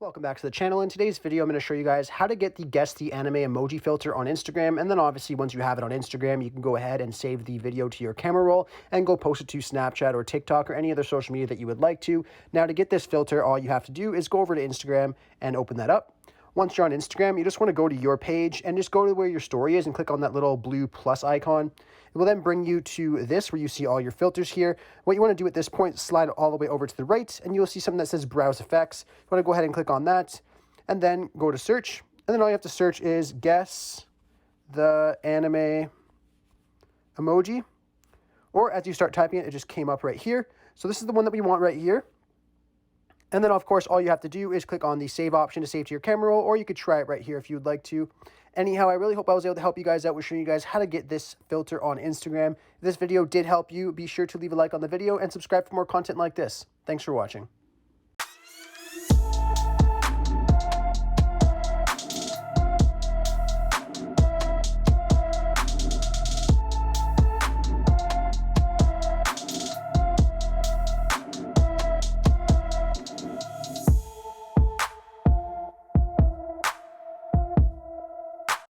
Welcome back to the channel. In today's video, I'm going to show you guys how to get the Guess the Anime emoji filter on Instagram. And then obviously, once you have it on Instagram, you can go ahead and save the video to your camera roll and go post it to Snapchat or TikTok or any other social media that you would like to. Now, to get this filter, all you have to do is go over to Instagram and open that up. Once you're on Instagram, you just want to go to your page and just go to where your story is and click on that little blue plus icon. It will then bring you to this where you see all your filters here. What you want to do at this point, slide all the way over to the right and you'll see something that says Browse Effects. You want to go ahead and click on that and then go to search. And then all you have to search is Guess the Anime emoji. Or as you start typing it, it just came up right here. So this is the one that we want right here. And then, of course, all you have to do is click on the save option to save to your camera roll, or you could try it right here if you would like to. Anyhow, I really hope I was able to help you guys out with showing you guys how to get this filter on Instagram. If this video did help you, be sure to leave a like on the video and subscribe for more content like this. Thanks for watching.